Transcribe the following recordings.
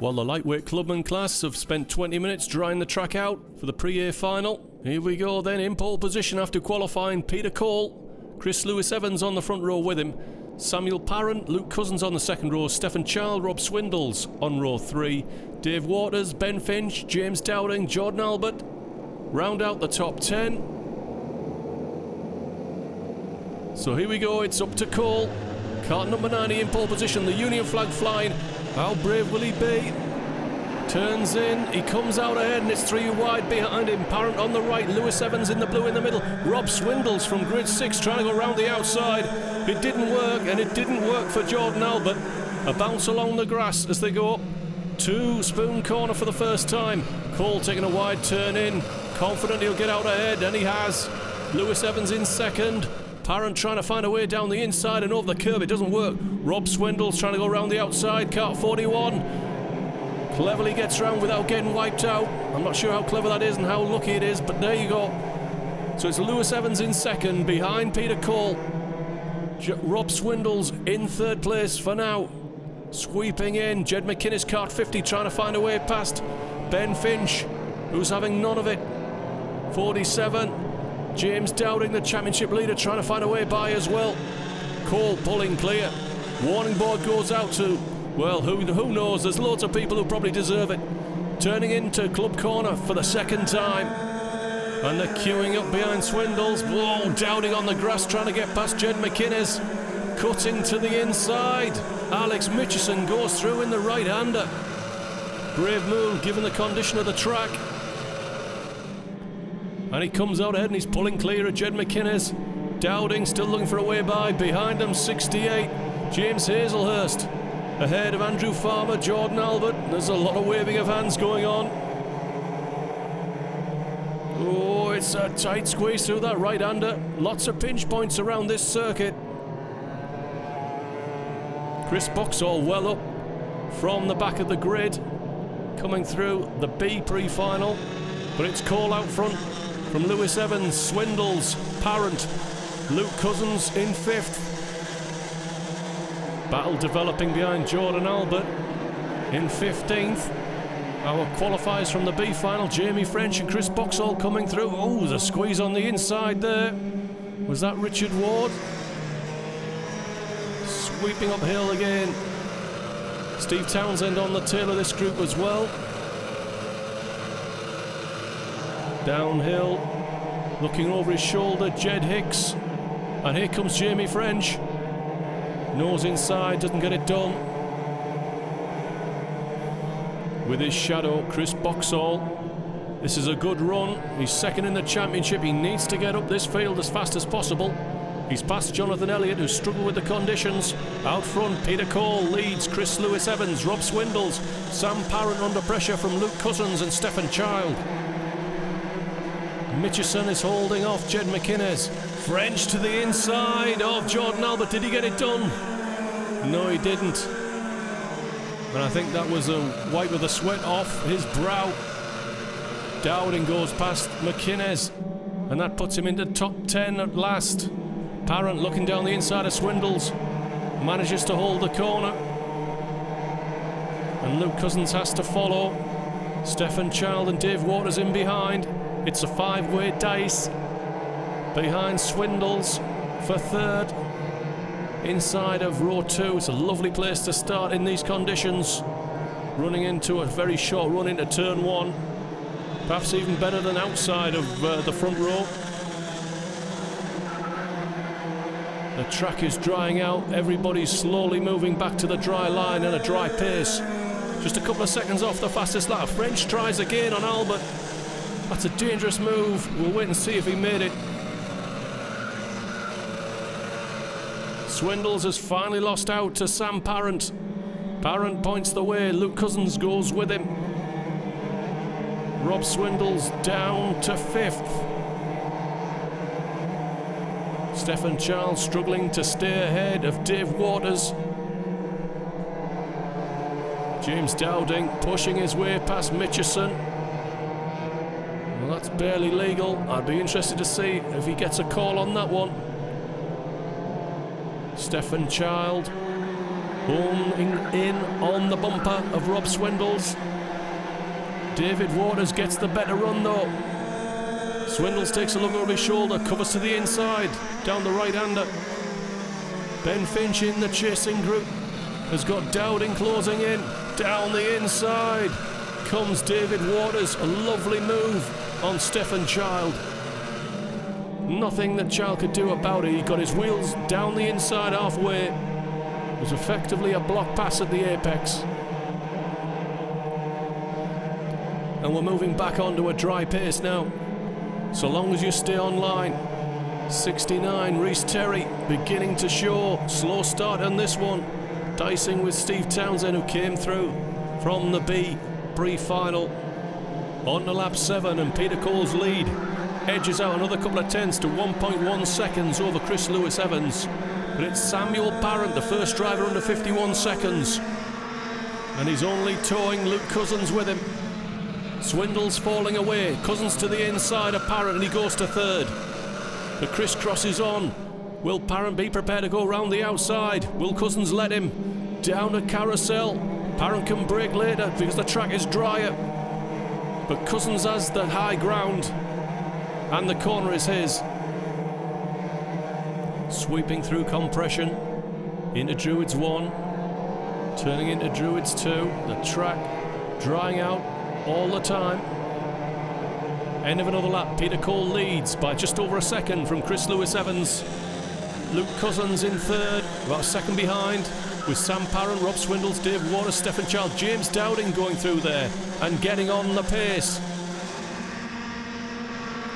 Well, the lightweight clubman class have spent 20 minutes drying the track out for the pre-A final. Here we go then, in pole position after qualifying, Peter Cole, Chris Lewis-Evans on the front row with him, Samuel Parent, Luke Cousins on the second row, Stephen Child, Rob Swindles on row 3, Dave Waters, Ben Finch, James Dowding, Jordan Albert round out the top 10. So here we go, it's up to Cole, car number 90 in pole position, the Union flag flying. How brave will he be? Turns in, he comes out ahead and it's 3 wide behind him. Parent on the right, Lewis-Evans in the blue in the middle. Rob Swindles from grid 6 trying to go round the outside. It didn't work, and it didn't work for Jordan Albert. A bounce along the grass as they go up to Spoon Corner for the first time. Cole taking a wide turn in, confident he'll get out ahead, and he has. Lewis-Evans in second. Parent trying to find a way down the inside and over the curb, it doesn't work. Rob Swindles trying to go round the outside, kart 41. Cleverly gets round without getting wiped out. I'm not sure how clever that is and how lucky it is, but there you go. So it's Lewis-Evans in second, behind Peter Cole. Rob Swindles in third place for now. Sweeping in, Jed McInnes, kart 50, trying to find a way past Ben Finch, who's having none of it. 47. James Dowding, the championship leader, trying to find a way by as well. Cole pulling clear. Warning board goes out to, well, who knows? There's loads of people who probably deserve it. Turning into Club Corner for the second time. And they're queuing up behind Swindles. Whoa, Dowding on the grass trying to get past Jed McInnes. Cutting to the inside. Alex Mitchison goes through in the right-hander. Brave move given the condition of the track. And he comes out ahead and he's pulling clear of Jed McInnes. Dowding still looking for a way by. Behind him, 68. James Hazelhurst. Ahead of Andrew Farmer, Jordan Albert. There's a lot of waving of hands going on. Oh, it's a tight squeeze through that right-hander. Lots of pinch points around this circuit. Chris Boxall well up from the back of the grid. Coming through the B pre-final. But it's Cole out front. From Lewis-Evans, Swindles, Parent, Luke Cousins in 5th. Battle developing behind Jordan Albert in 15th. Our qualifiers from the B final, Jamie French and Chris Boxall coming through. Oh, there's a squeeze on the inside there. Was that Richard Ward? Sweeping uphill again. Steve Townsend on the tail of this group as well. Downhill, looking over his shoulder, Jed Hicks. And here comes Jamie French. Nose inside, doesn't get it done. With his shadow, Chris Boxall. This is a good run. He's second in the championship. He needs to get up this field as fast as possible. He's past Jonathan Elliott, who struggled with the conditions. Out front, Peter Cole leads Chris Lewis-Evans, Rob Swindles, Sam Parent under pressure from Luke Cousins and Stephen Child. Mitchison is holding off Jed McInnes. French to the inside of Jordan Albert. Did he get it done? No, he didn't. And I think that was a wipe of the sweat off his brow. Dowding goes past McInnes, and that puts him into top 10 at last. Parent looking down the inside of Swindles. Manages to hold the corner. And Luke Cousins has to follow. Stephen Child and Dave Waters in behind. It's a 5-way dice. Behind Swindles for third. Inside of row 2. It's a lovely place to start in these conditions. Running into a very short run into turn 1. Perhaps even better than outside of the front row. The track is drying out. Everybody's slowly moving back to the dry line at a dry pace. Just a couple of seconds off the fastest lap. French tries again on Albert. That's a dangerous move. We'll wait and see if he made it. Swindles has finally lost out to Sam Parent. Parent points the way. Luke Cousins goes with him. Rob Swindles down to 5th. Stephen Child struggling to stay ahead of Dave Waters. James Dowding pushing his way past Mitchison. Well, that's barely legal. I'd be interested to see if he gets a call on that one. Stephen Child Homing in on the bumper of Rob Swindles. David Waters gets the better run though. Swindles takes a look over his shoulder, covers to the inside, down the right-hander. Ben Finch in the chasing group has got Dowding closing in, down the inside. Comes David Waters, a lovely move on Stephen Child. Nothing that Child could do about it. He got his wheels down the inside halfway. It was effectively a block pass at the apex. And we're moving back onto a dry pace now, so long as you stay on line. 69, Rhys Terry beginning to show. Slow start on this one, dicing with Steve Townsend, who came through from the B pre-final. On to lap 7, and Peter Cole's lead edges out another couple of tenths to 1.1 seconds over Chris Lewis Evans. But it's Samuel Parent, the first driver under 51 seconds, and he's only towing Luke Cousins with him. Swindles falling away, Cousins to the inside of Parent, and he goes to third. The crisscross is on. Will Parent be prepared to go round the outside? Will Cousins let him? Down a carousel. Parent can brake later because the track is drier. But Cousins has the high ground, and the corner is his. Sweeping through compression into Druids 1, turning into Druids 2. The track drying out all the time. End of another lap. Peter Cole leads by just over a second from Chris Lewis Evans. Luke Cousins in third, about a second behind, with Sam Parent, Rob Swindles, Dave Waters, Stephen Child, James Dowding going through there and getting on the pace.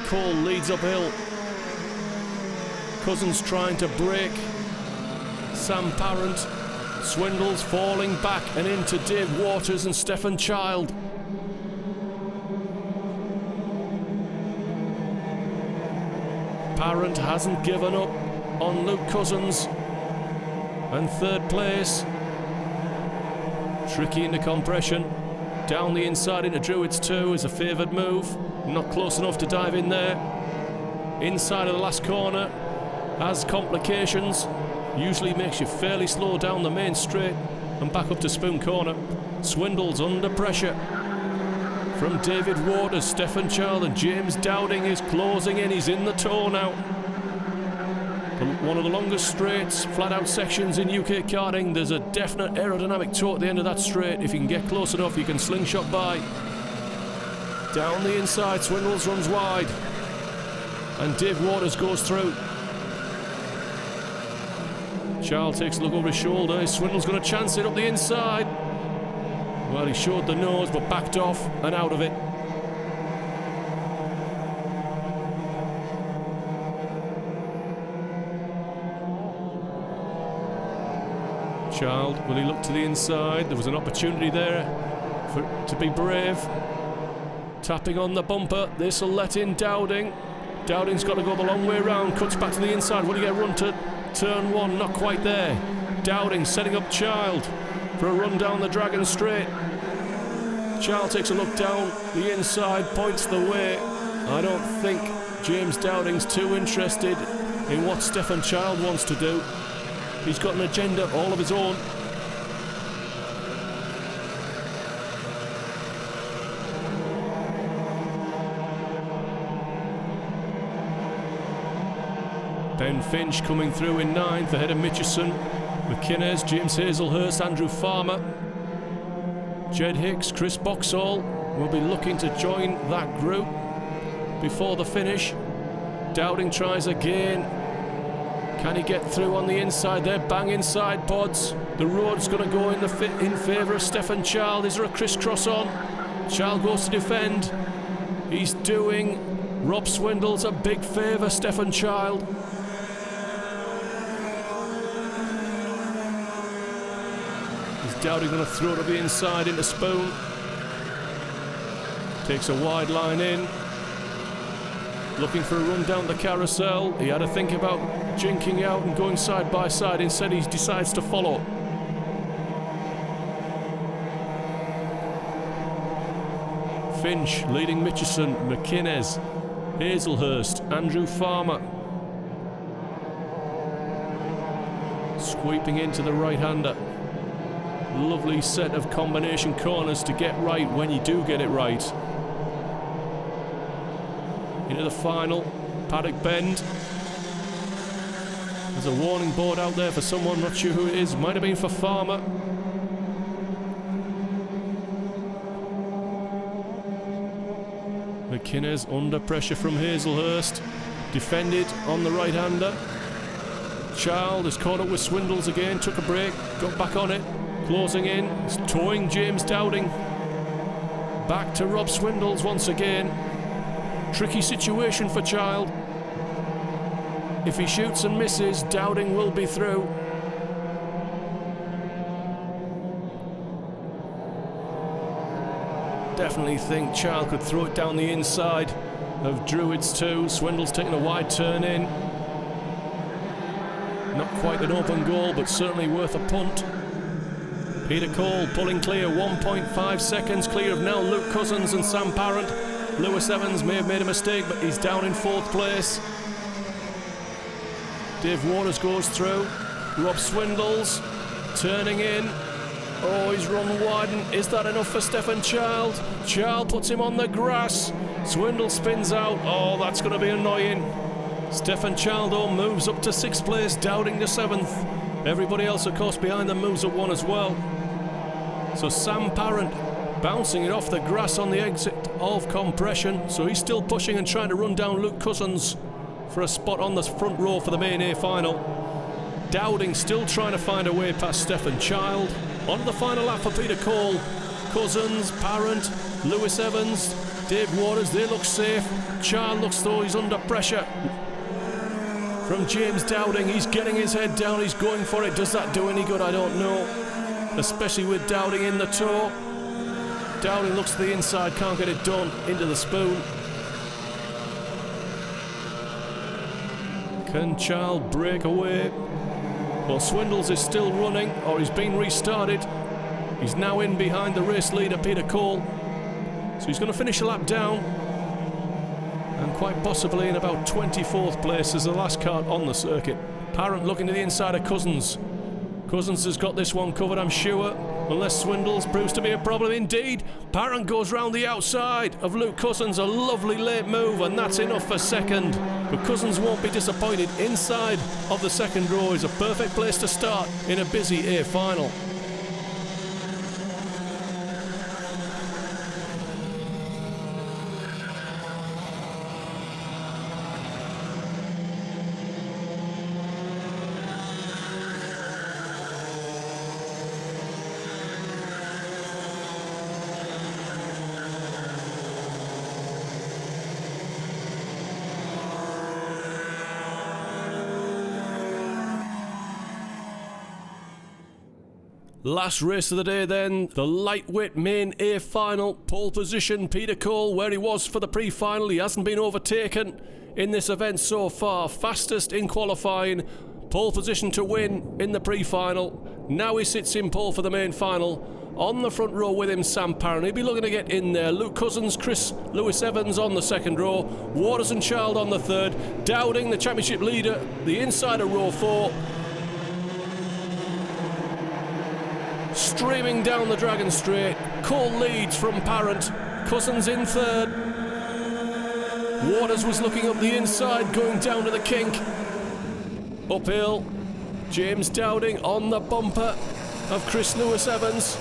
Cole leads uphill. Cousins trying to break Sam Parent. Swindles falling back and into Dave Waters and Stephen Child. Parent hasn't given up on Luke Cousins, and third place. Tricky into compression, down the inside into Druids 2 is a favoured move, not close enough to dive in there. Inside of the last corner has complications, usually makes you fairly slow down the main straight and back up to Spoon Corner. Swindles under pressure from David Waters, Stephen Child, and James Dowding is closing in. He's in the tow now. One of the longest straights, flat out sections in UK karting. There's a definite aerodynamic tow at the end of that straight. If you can get close enough, you can slingshot by. Down the inside, Swindles runs wide, and Dave Waters goes through. Child takes a look over his shoulder. Swindles going to chance it up the inside. Well, he showed the nose, but backed off and out of it. Child, will he look to the inside? There was an opportunity there to be brave. Tapping on the bumper. This will let in Dowding. Dowding's got to go the long way round. Cuts back to the inside. Will he get run to turn 1? Not quite there. Dowding setting up Child for a run down the Dragon Straight. Child takes a look down the inside, points the way. I don't think James Dowding's too interested in what Stephen Child wants to do. He's got an agenda all of his own. Ben Finch coming through in 9th ahead of Mitchison, McInnes, James Hazelhurst, Andrew Farmer. Jed Hicks, Chris Boxall will be looking to join that group before the finish. Dowding tries again. Can he get through on the inside there? Bang inside pods. The road's going to go in favour of Stephen Child. Is there a crisscross on? Child goes to defend. He's doing Rob Swindles a big favour, Stephen Child. Dowding going to throw it up the inside into Spoon. Takes a wide line in. Looking for a run down the carousel. He had to think about jinking out and going side by side. Instead, he decides to follow. Finch leading Mitchison, McInnes, Hazelhurst, Andrew Farmer. Sweeping into the right-hander. lovely set of combination corners to get right when you do get it right. Into the final, paddock bend. There's a warning board out there for someone, not sure who it is, might have been for Farmer. McInnes under pressure from Hazelhurst, defended on the right-hander. Child is caught up with Swindles again, took a break, got back on it, closing in, he's towing James Dowding. Back to Rob Swindles once again. Tricky situation for Child. If he shoots and misses, Dowding will be through. Definitely think Child could throw it down the inside of Druids too. Swindle's taking a wide turn in. Not quite an open goal, but certainly worth a punt. Peter Cole pulling clear, 1.5 seconds clear of now Luke Cousins and Sam Parent. Lewis Evans may have made a mistake, but he's down in 4th place. Dave Waters goes through. Rob Swindles turning in. Oh, he's run wide, and is that enough for Stephen Child? Child puts him on the grass. Swindle spins out. Oh, that's going to be annoying. Stephen Child, though, moves up to 6th place, Dowding to 7th. Everybody else, of course, behind them moves up 1 as well. So Sam Parent bouncing it off the grass on the exit of compression. So he's still pushing and trying to run down Luke Cousins for a spot on the front row for the main A final. Dowding still trying to find a way past Stephen Child. On the final lap for Peter Cole. Cousins, Parent, Lewis Evans, Dave Waters, they look safe. Child looks though he's under pressure from James Dowding. He's getting his head down, he's going for it. Does that do any good? I don't know. Especially with Dowding in the tow. Dowding looks to the inside, can't get it done. Into the spoon. Can Child break away? Well, Swindles is still running, or he's been restarted. He's now in behind the race leader, Peter Cole. So he's going to finish a lap down. And quite possibly in about 24th place as the last car on the circuit. Parent looking to the inside of Cousins. Cousins has got this one covered, I'm sure. Unless Swindles proves to be a problem indeed. Parent goes round the outside of Luke Cousins. A lovely late move, and that's enough for 2nd. But Cousins won't be disappointed. Inside of the 2nd row is a perfect place to start in a busy A final. Last race of the day then, the lightweight main A final, pole position, Peter Cole, where he was for the pre-final. He hasn't been overtaken in this event so far. Fastest in qualifying, pole position to win in the pre-final. Now he sits in pole for the main final. On the front row with him, Sam Parent. He'll be looking to get in there. Luke Cousins, Lewis Evans on the 2nd row. Waters and Child on the 3rd. Dowding, the championship leader, the inside of row 4. Streaming down the Dragon Straight. Cole leads from Parent. Cousins in 3rd. Waters was looking up the inside, going down to the kink. Uphill. James Dowding on the bumper of Chris Lewis Evans.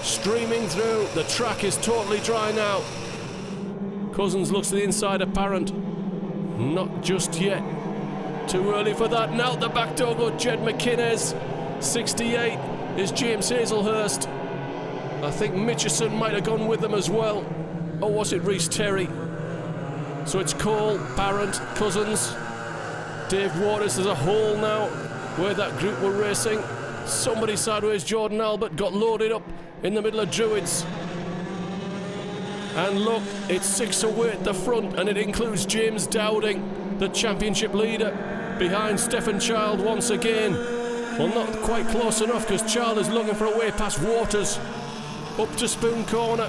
Streaming through. The track is totally dry now. Cousins looks to the inside of Parent. Not just yet. Too early for that. Now the back door goes Jed McInnes. 68. Is James Hazelhurst. I think Mitchison might have gone with them as well. Or was it Rhys Terry? So it's Cole, Parent, Cousins, Dave Waters. There's a hole now where that group were racing. Somebody sideways, Jordan Albert, got loaded up in the middle of Druids. And look, it's 6 away at the front, and it includes James Dowding, the championship leader, behind Stephen Child once again. Well, not quite close enough, because Child is looking for a way past Waters. Up to Spoon Corner.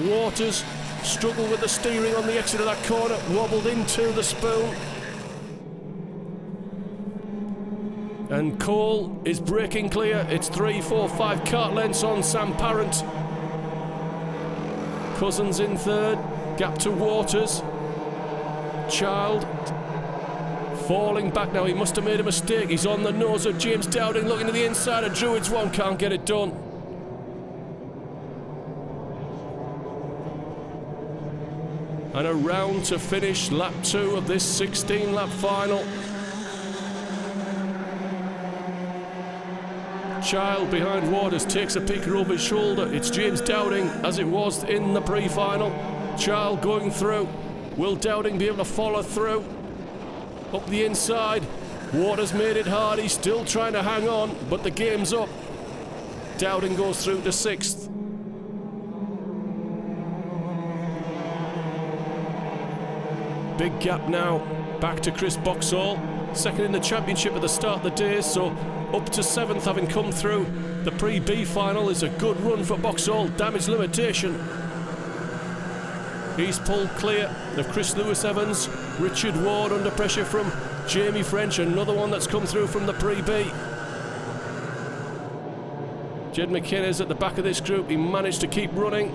Waters struggled with the steering on the exit of that corner, wobbled into the Spoon. And Cole is breaking clear. It's 3, 4, 5 kart lengths on Sam Parent. Cousins in third, gap to Waters. Child falling back now. He must have made a mistake. He's on the nose of James Dowding, looking to the inside of Druids. One can't get it done. And a round to finish lap 2 of this 16-lap final. Child behind Waters takes a peek over his shoulder. It's James Dowding as it was in the pre-final. Child going through. Will Dowding be able to follow through? Up the inside. Waters made it hard. He's still trying to hang on, but the game's up. Dowding goes through to 6th. Big gap now. Back to Chris Boxall. Second in the championship at the start of the day, so up to 7th having come through. The pre-B final is a good run for Boxall. Damage limitation. He's pulled clear of Chris Lewis-Evans. Richard Ward under pressure from Jamie French, another one that's come through from the pre-B. Jed McKenna's at the back of this group. He managed to keep running.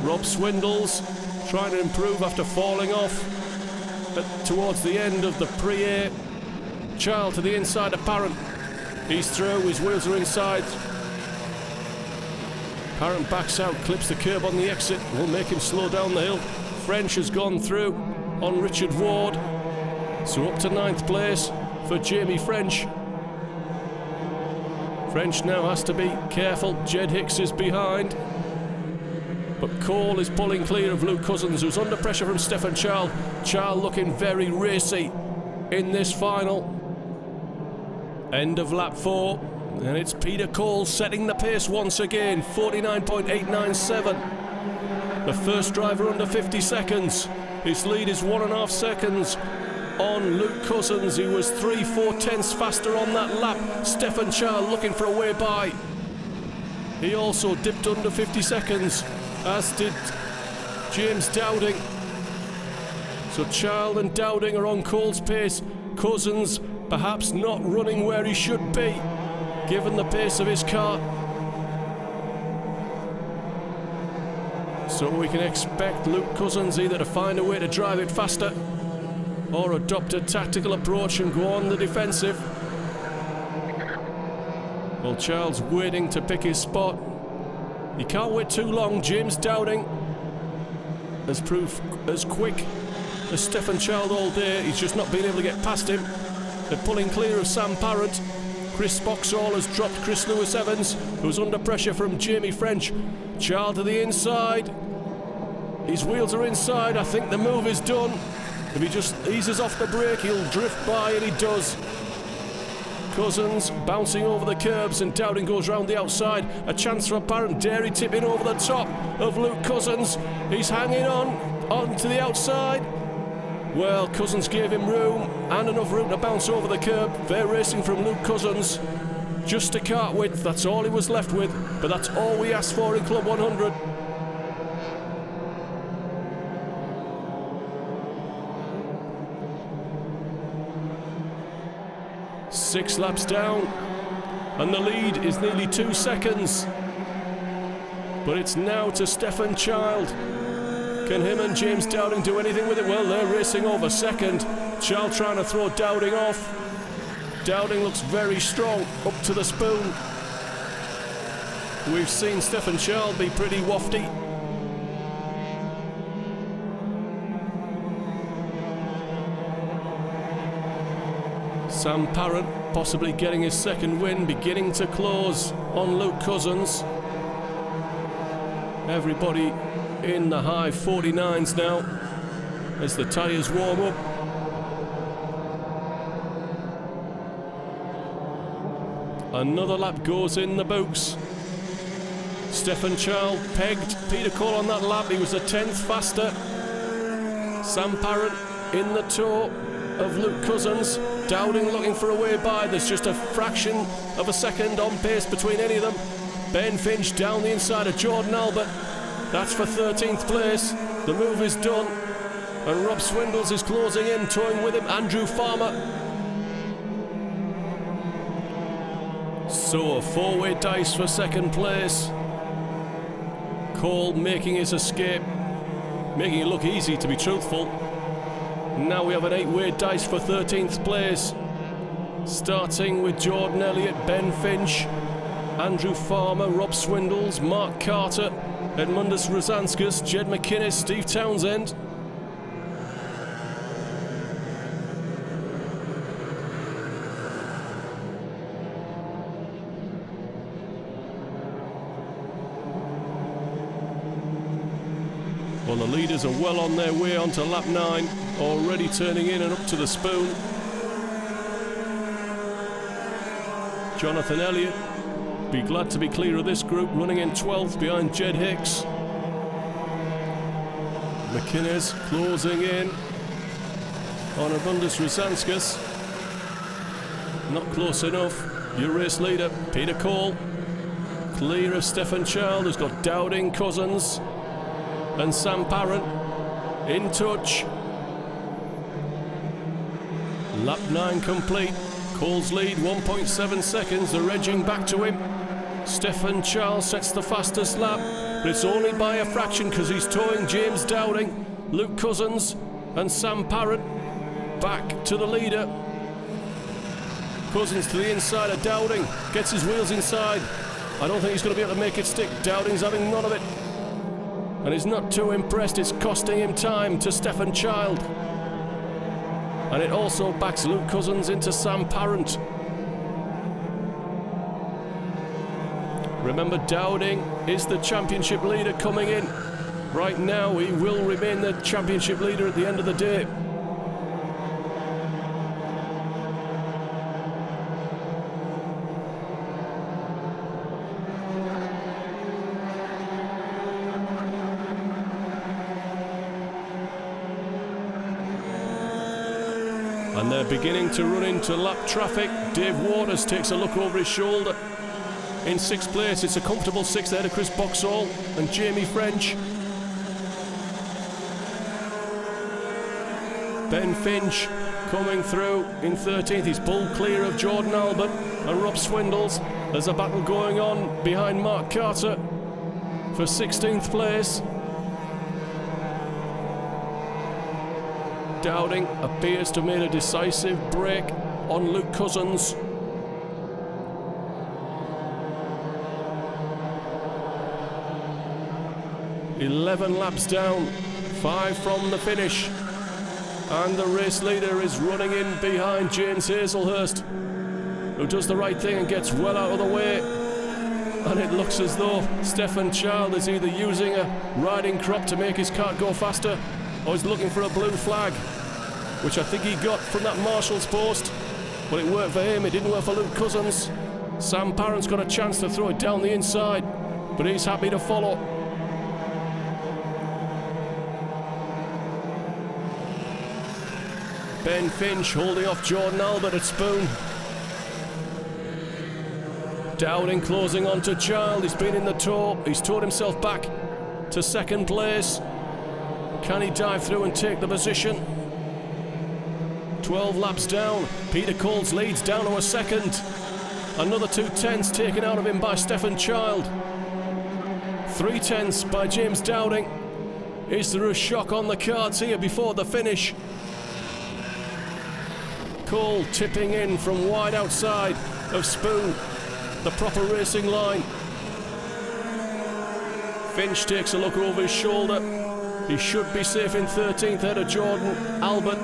Rob Swindles trying to improve after falling off towards the end of the pre-A. Child to the inside of Parent. He's through, his wheels are inside. Parent backs out, clips the curb on the exit, will make him slow down the hill. French has gone through on Richard Ward. So up to 9th place for Jamie French. French now has to be careful. Jed Hicks is behind. But Cole is pulling clear of Luke Cousins, who's under pressure from Stefan Child. Child looking very racy in this final. End of lap 4. And it's Peter Cole setting the pace once again. 49.897. The first driver under 50 seconds. His lead is 1.5 seconds on Luke Cousins, who was 3/4 tenths faster on that lap. Stefan Child looking for a way by. He also dipped under 50 seconds, as did James Dowding. So Child and Dowding are on Cole's pace. Cousins perhaps not running where he should be, given the pace of his car. So we can expect Luke Cousins either to find a way to drive it faster or adopt a tactical approach and go on the defensive. Well, Child's waiting to pick his spot. He can't wait too long. James Dowding has proved as quick as Stefan Child all day. He's just not been able to get past him. They're pulling clear of Sam Parent. Chris Boxall has dropped Chris Lewis-Evans, who's under pressure from Jamie French. Child to the inside. His wheels are inside. I think the move is done. If he just eases off the brake, he'll drift by, and he does. Cousins bouncing over the curbs, and Dowding goes round the outside. A chance for a Parent. Dairy tipping over the top of Luke Cousins. He's hanging on to the outside. Well, Cousins gave him room, and enough room to bounce over the curb. Fair racing from Luke Cousins. Just a cart width, that's all he was left with, but that's all we asked for in Club 100. Six laps down, and the lead is nearly 2 seconds. But it's now to Stefan Child. Can him and James Dowding do anything with it? Well, they're racing over second. Child trying to throw Dowding off. Dowding looks very strong, up to the spoon. We've seen Stefan Child be pretty wafty. Sam Parent possibly getting his second win, beginning to close on Luke Cousins. Everybody in the high 49s now as the tyres warm up. Another lap goes in the books. Stefan Child pegged Peter Cole on that lap. He was a 10th faster. Sam Parent in the tow of Luke Cousins. Dowding looking for a way by. There's just a fraction of a second on pace between any of them. Ben Finch down the inside of Jordan Albert. That's for 13th place. The move is done. And Rob Swindles is closing in, towing with him Andrew Farmer. So, a four-way dice for second place. Cole making his escape, making it look easy, to be truthful. Now we have an 8-way dice for 13th place. Starting with Jordan Elliott, Ben Finch, Andrew Farmer, Rob Swindles, Mark Carter, Edmundus Rosanskas, Jed McInnes, Steve Townsend. Well, the leaders are well on their way onto lap 9, already turning in and up to the spoon. Jonathan Elliott, be glad to be clear of this group, running in 12th behind Jed Hicks. McInnes closing in on Abundus Rosanskas. Not close enough. Your race leader, Peter Cole, clear of Stephen Child, who's got Dowding, Cousins and Sam Parent in touch. Lap 9 complete. Cole's lead 1.7 seconds. They're edging back to him. Stephen Charles sets the fastest lap, but it's only by a fraction because he's towing James Dowding, Luke Cousins and Sam Parent back to the leader. Cousins to the inside of Dowding, gets his wheels inside. I don't think he's going to be able to make it stick. Dowding's having none of it, and he's not too impressed. It's costing him time to Stephen Child, and it also backs Luke Cousins into Sam Parent. Remember, Dowding is the championship leader coming in. Right now, he will remain the championship leader at the end of the day. And they're beginning to run into lap traffic. Dave Waters takes a look over his shoulder. In 6th place, it's a comfortable 6th ahead of Chris Boxall and Jamie French. Ben Finch coming through in 13th. He's pulled clear of Jordan Albert and Rob Swindles. There's a battle going on behind Mark Carter for 16th place. Dowding appears to have made a decisive break on Luke Cousins. "11 laps down, 5 from the finish, and the race leader is running in behind James Hazelhurst, who does the right thing and gets well out of the way. And it looks as though Stephen Child is either using a riding crop to make his cart go faster, or he's looking for a blue flag, which I think he got from that marshal's post. But it worked for him, it didn't work for Luke Cousins. Sam Parent's got a chance to throw it down the inside, but he's happy to follow. Ben Finch holding off Jordan Albert at Spoon. Dowding closing on to Child. He's been in the tow. He's towed himself back to 2nd place. Can he dive through and take the position? 12 laps down. Peter Cole's leads down to a 2nd. Another 2 tenths taken out of him by Stephen Child. 3 tenths by James Dowding. Is there a shock on the cards here before the finish? Cole tipping in from wide outside of Spoon, the proper racing line. Finch takes a look over his shoulder. He should be safe in 13th ahead of Jordan Albert.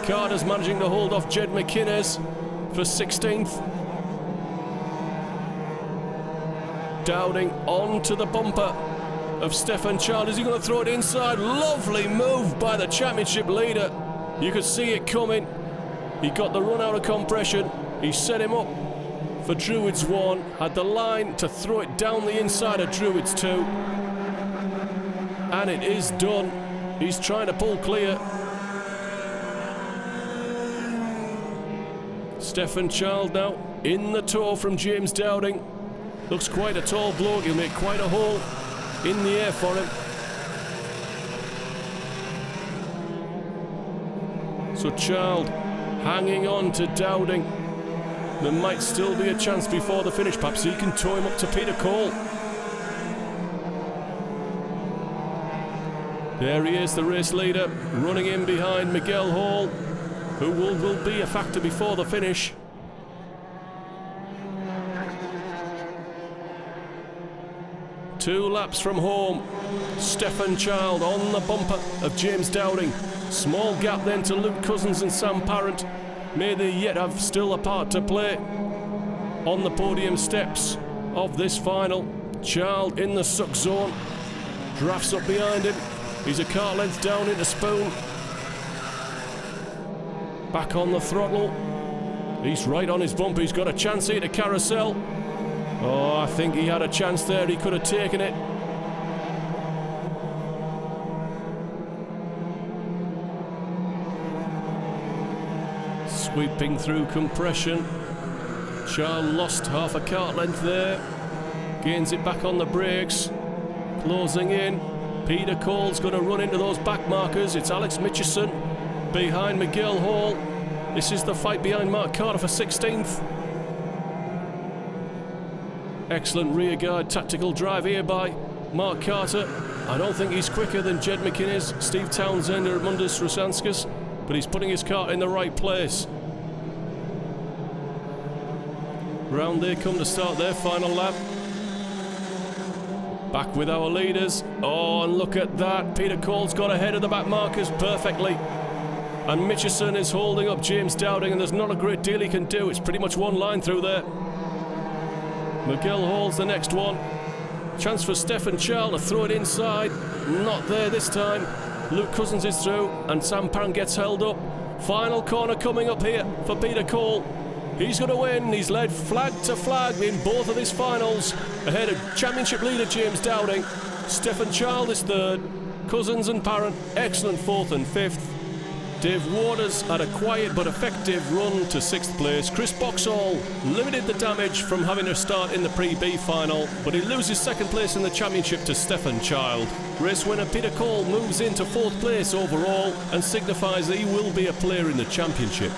Carter's managing to hold off Jed McInnes for 16th. Dowding onto the bumper of Stephen Child. Is he going to throw it inside? Lovely move by the championship leader. You could see it coming. He got the run out of compression. He set him up for Druids 1. Had the line to throw it down the inside of Druids 2. And it is done. He's trying to pull clear. Stephen Child now in the tow from James Dowding. Looks quite a tall bloke. He'll make quite a hole in the air for him. So Child hanging on to Dowding. There might still be a chance before the finish. Perhaps he can tow him up to Peter Cole. There he is, the race leader, running in behind Miguel Hall, who will be a factor before the finish. Two laps from home. Stefan Child on the bumper of James Dowding. Small gap then to Luke Cousins and Sam Parent. May they yet have still a part to play on the podium steps of this final. Child in the suck zone. Drafts up behind him. He's a car length down into Spoon. Back on the throttle. He's right on his bumper. He's got a chance here to Carousel. Oh, I think he had a chance there. He could have taken it. Sweeping through compression. Child lost half a kart length there. Gains it back on the brakes. Closing in. Peter Cole's going to run into those back markers. It's Alex Mitchison behind Miguel Hall. This is the fight behind Mark Carter for 16th. Excellent rearguard tactical drive here by Mark Carter. I don't think he's quicker than Jed McInnes, Steve Townsend or Mundus Rusanskas, but he's putting his car in the right place. Round they come to start their final lap. Back with our leaders. Oh, and look at that. Peter Cole's got ahead of the back markers perfectly. And Mitchison is holding up James Dowding, and there's not a great deal he can do. It's pretty much one line through there. Miguel Hall's the next one. Chance for Stefan Child to throw it inside. Not there this time. Luke Cousins is through, and Sam Parent gets held up. Final corner coming up here for Peter Cole. He's going to win. He's led flag to flag in both of his finals, ahead of championship leader James Dowding. Stefan Child is third. Cousins and Parent, excellent fourth and fifth. Dave Waters had a quiet but effective run to sixth place. Chris Boxall limited the damage from having to start in the Pre-B final, but he loses second place in the championship to Stefan Child. Race winner Peter Cole moves into fourth place overall and signifies that he will be a player in the championship.